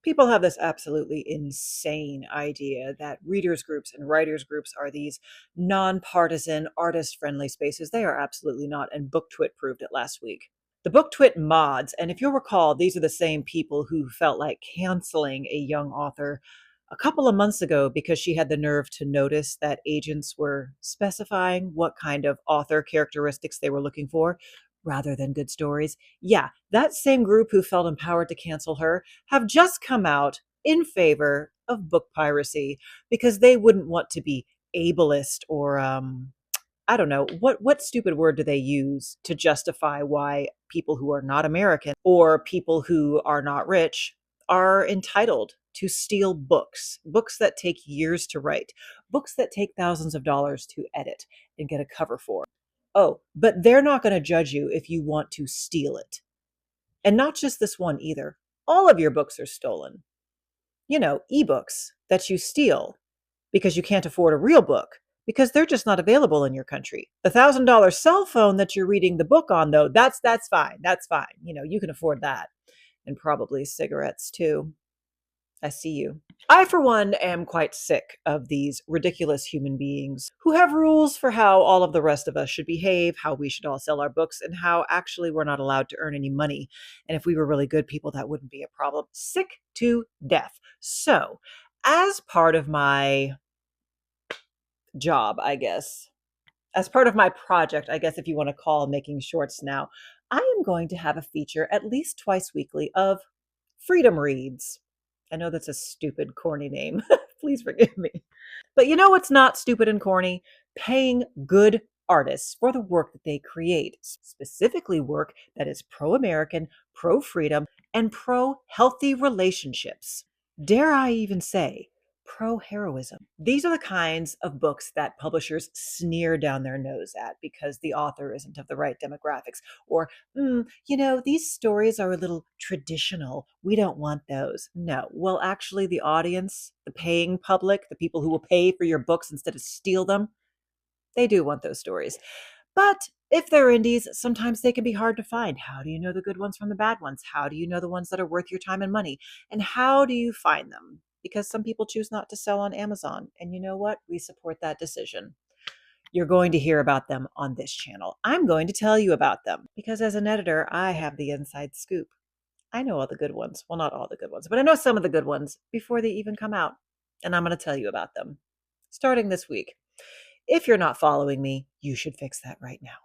People have this absolutely insane idea that readers groups and writers groups are these nonpartisan, artist friendly spaces. They are absolutely not, and BookTwit proved it last week. The BookTwit mods, and if you'll recall, these are the same people who felt like canceling a young author a couple of months ago because she had the nerve to notice that agents were specifying what kind of author characteristics they were looking for rather than good stories. Yeah, that same group who felt empowered to cancel her have just come out in favor of book piracy because they wouldn't want to be ableist or I don't know what stupid word do they use to justify why people who are not American or people who are not rich are entitled to steal books that take years to write, books that take thousands of dollars to edit and get a cover for. Oh, but they're not going to judge you if you want to steal it. And not just this one either. All of your books are stolen. Ebooks that you steal because you can't afford a real book because they're just not available in your country. The $1,000 cell phone that you're reading the book on, though, that's fine. That's fine. You can afford that, and probably cigarettes too. I see you. I, for one, am quite sick of these ridiculous human beings who have rules for how all of the rest of us should behave, how we should all sell our books, and how actually we're not allowed to earn any money. And if we were really good people, that wouldn't be a problem. Sick to death. So, as part of my job, I guess, as part of my project, I guess if you want to call making shorts now, I am going to have a feature at least twice weekly of Freedom Reads. I know that's a stupid, corny name. Please forgive me. But you know what's not stupid and corny? Paying good artists for the work that they create, specifically work that is pro American, pro freedom, and pro healthy relationships. Dare I even say, pro heroism. These are the kinds of books that publishers sneer down their nose at because the author isn't of the right demographics. Or, these stories are a little traditional. We don't want those. No. Well, actually, the audience, the paying public, the people who will pay for your books instead of steal them, they do want those stories. But if they're indies, sometimes they can be hard to find. How do you know the good ones from the bad ones? How do you know the ones that are worth your time and money? And how do you find them? Because some people choose not to sell on Amazon. And you know what? We support that decision. You're going to hear about them on this channel. I'm going to tell you about them because as an editor, I have the inside scoop. I know all the good ones. Well, not all the good ones, but I know some of the good ones before they even come out. And I'm going to tell you about them starting this week. If you're not following me, you should fix that right now.